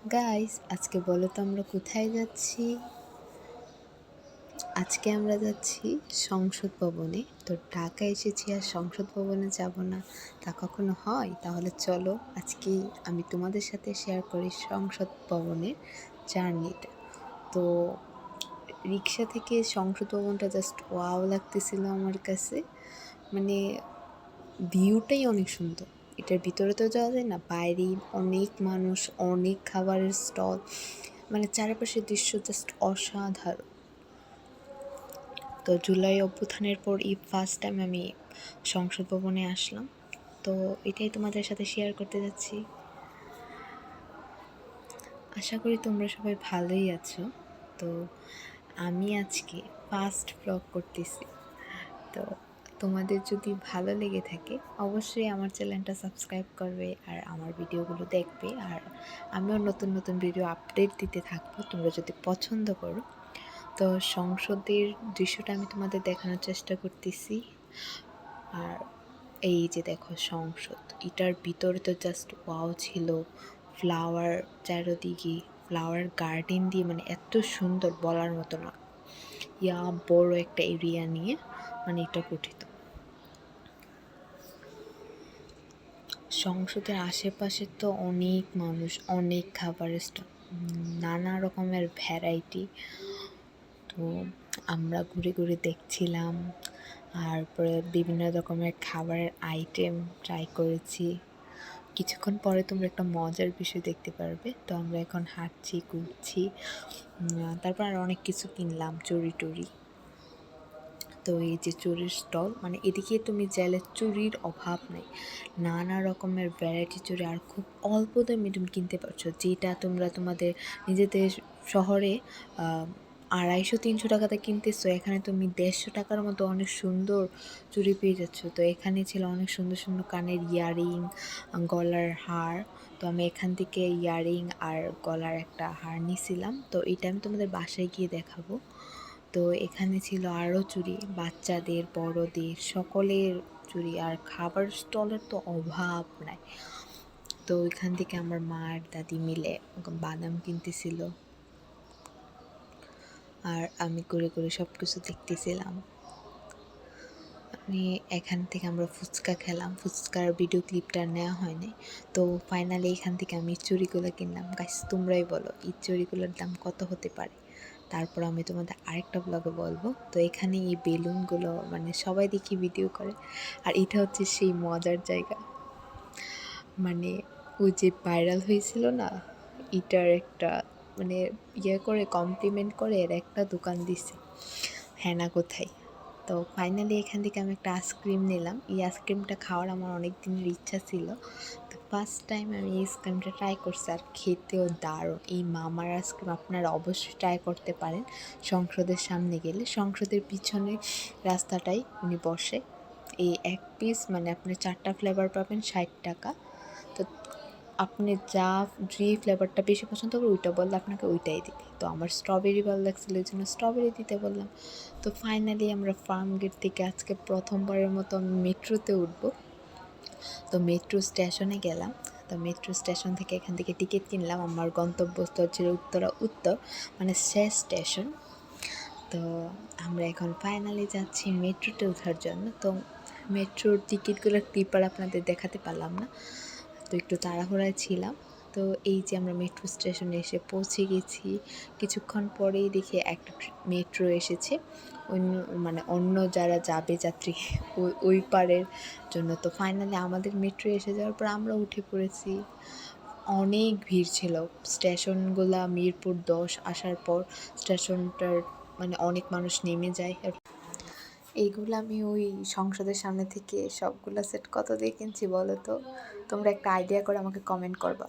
Guys, আজকে বলো তো আমরা কোথায় যাচ্ছি? আজকে আমরা যাচ্ছি সংসদ ভবনে। তো ঢাকা এসেছি আর সংসদ ভবনে যাব না, তা কখনো হয়? তাহলে চলো আজকে আমি তোমাদের সাথে শেয়ার করি সংসদ ভবনের জার্নিটা। তো রিক্সা থেকে সংসদ ভবনটা জাস্ট ওয়াও লাগতেছিল আমার কাছে। মানে ভিউটাই অনেক সুন্দর। এটার ভিতরে তো যাওয়া যায় না, বাইরে অনেক মানুষ, অনেক খাবারের স্টল, মানে চারপাশের দৃশ্য জাস্ট অসাধারণ। তো জুলাই অভ্যুত্থানের পর এই ফার্স্ট টাইম আমি সংসদ ভবনে আসলাম, তো এটাই তোমাদের সাথে শেয়ার করতে যাচ্ছি। আশা করি তোমরা সবাই ভালোই আছো। তো আমি আজকে ফার্স্ট ব্লগ করতেছি। তো তোমাদের যদি ভালো লেগে থাকে অবশ্যই আমার চ্যানেলটা সাবস্ক্রাইব করবে আর আমার ভিডিওগুলো দেখবে, আর আমিও নতুন নতুন ভিডিও আপডেট দিতে থাকবো তোমরা যদি পছন্দ করো। তো সংসদের দৃশ্যটা আমি তোমাদের দেখানোর চেষ্টা করতেছি। আর এই যে দেখো সংসদ, এটার ভিতরে তো জাস্ট ওয়াও ছিল। ফ্লাওয়ার চারোদিকে, ফ্লাওয়ার গার্ডেন দিয়ে, মানে এত সুন্দর বলার মতো না। বড় একটা এরিয়া নিয়ে মানে এটা গঠিত। সংসদের আশেপাশে তো অনেক মানুষ, অনেক খাবারের স্টল, নানা রকমের ভ্যারাইটি। তো আমরা ঘুরে ঘুরে দেখছিলাম, তারপরে বিভিন্ন রকমের খাবারের আইটেম ট্রাই করেছি। কিছুক্ষণ পরে তোমরা একটা মজার বিষয় দেখতে পারবে। তো আমরা এখন হাঁটছি, ঘুরছি, তারপর আর অনেক কিছু কিনলাম, চুড়ি টুড়ি। তো এই যে চুড়ির স্টল, মানে এদিকে তুমি চাইলে চুড়ির অভাব নেই, নানা রকমের ভ্যারাইটি চুড়ি, আর খুব অল্প দামে তুমি কিনতে পারছো, যেটা তোমরা তোমাদের নিজেদের শহরে 250-300 টাকাতে কিনতেছো, এখানে তুমি 150 টাকার মতো অনেক সুন্দর চুড়ি পেয়ে যাচ্ছ। তো এখানে ছিল অনেক সুন্দর সুন্দর কানের ইয়ারিং, গলার হার। তো আমি এখান থেকে ইয়ারিং আর গলার একটা হার নিয়েছিলাম। তো এটা আমি তোমাদের বাসায় গিয়ে দেখাবো। তো এখানে ছিল আরও চুড়ি, বাচ্চাদের, বড়দের, সকলের চুড়ি। আর খাবার স্টলের তো অভাব নাই। তো ওইখান থেকে আমার মা আর দাদি মিলে বাদাম কিনতেছিল, আর আমি করে করে সব কিছু দেখতেছিলাম। এখান থেকে আমরা ফুচকা খেলাম, ফুচকার ভিডিও ক্লিপটা নেওয়া হয়নি। তো ফাইনালি এখান থেকে আমি চুড়িগুলো কিনলাম। গাইস, তোমরাই বলো এই চুড়িগুলোর দাম কত হতে পারে? তারপর আমি তোমাদের আরেকটা ব্লগে বলবো। তো এখানে এই বেলুনগুলো মানে সবাই দেখি ভিডিও করে, আর এটা হচ্ছে সেই মজার জায়গা। মানে ওই যে ভাইরাল হয়েছিল না, এটার একটা মানে করে কমপ্লিমেন্ট করে এর একটা দোকান দিছে, হ্যাঁ না কোথায়। তো ফাইনালি এখান থেকে আমি একটা আইসক্রিম নিলাম। এই আইসক্রিমটা খাওয়ার আমার অনেক দিনের ইচ্ছা ছিল। তো ফার্স্ট টাইম আমি এই আইসক্রিমটা ট্রাই করছি, আর খেতেও দারুণ। এই মামার আইসক্রিম আপনারা অবশ্যই ট্রাই করতে পারেন সংসদের সামনে গেলে। সংসদের পিছনে রাস্তাটাই উনি বসে। এই এক পিস মানে আপনি 4টা ফ্লেভার পাবেন 60 টাকা। তো আপনি যে ফ্লেভারটা বেশি পছন্দ করবেন ওইটা বললে আপনাকে ওইটাই দিবে। তো আমার স্ট্রবেরি ভালো লাগছিলো, এই জন্য স্ট্রবেরি দিতে বললাম। তো ফাইনালি আমরা ফার্ম গেট থেকে আজকে প্রথমবারের মতো আমি মেট্রোতে উঠবো। তো মেট্রো স্টেশনে গেলাম। তো মেট্রো স্টেশন থেকে এখান থেকে টিকিট কিনলাম। আমার গন্তব্যস্থল ছিল উত্তরা উত্তর, মানে শেষ স্টেশন। তো আমরা এখন ফাইনালি যাচ্ছি মেট্রোতে ওঠার জন্য। তো মেট্রোর টিকিটগুলোর ক্লিপার আপনাদের দেখাতে পারলাম না, তো একটু তাড়াহুড়ায় ছিলাম। তো এই যে আমরা মেট্রো স্টেশনে এসে পৌঁছে গেছি। কিছুক্ষণ পরেই দেখি একটা মেট্রো এসেছে অন্য যারা যাবে যাত্রী ওই পারের জন্য। তো ফাইনালি আমাদের মেট্রো এসে যাওয়ার পর আমরা উঠে পড়েছি। অনেক ভিড় ছিল। স্টেশনগুলা মিরপুর 10 আসার পর স্টেশনটার মানে অনেক মানুষ নেমে যায়। এইগুলো আমি ওই সংসদের সামনে থেকে সবগুলা সেট কত দিয়ে কিনছি বলো তো? তোমরা একটা আইডিয়া করে আমাকে কমেন্ট করবা।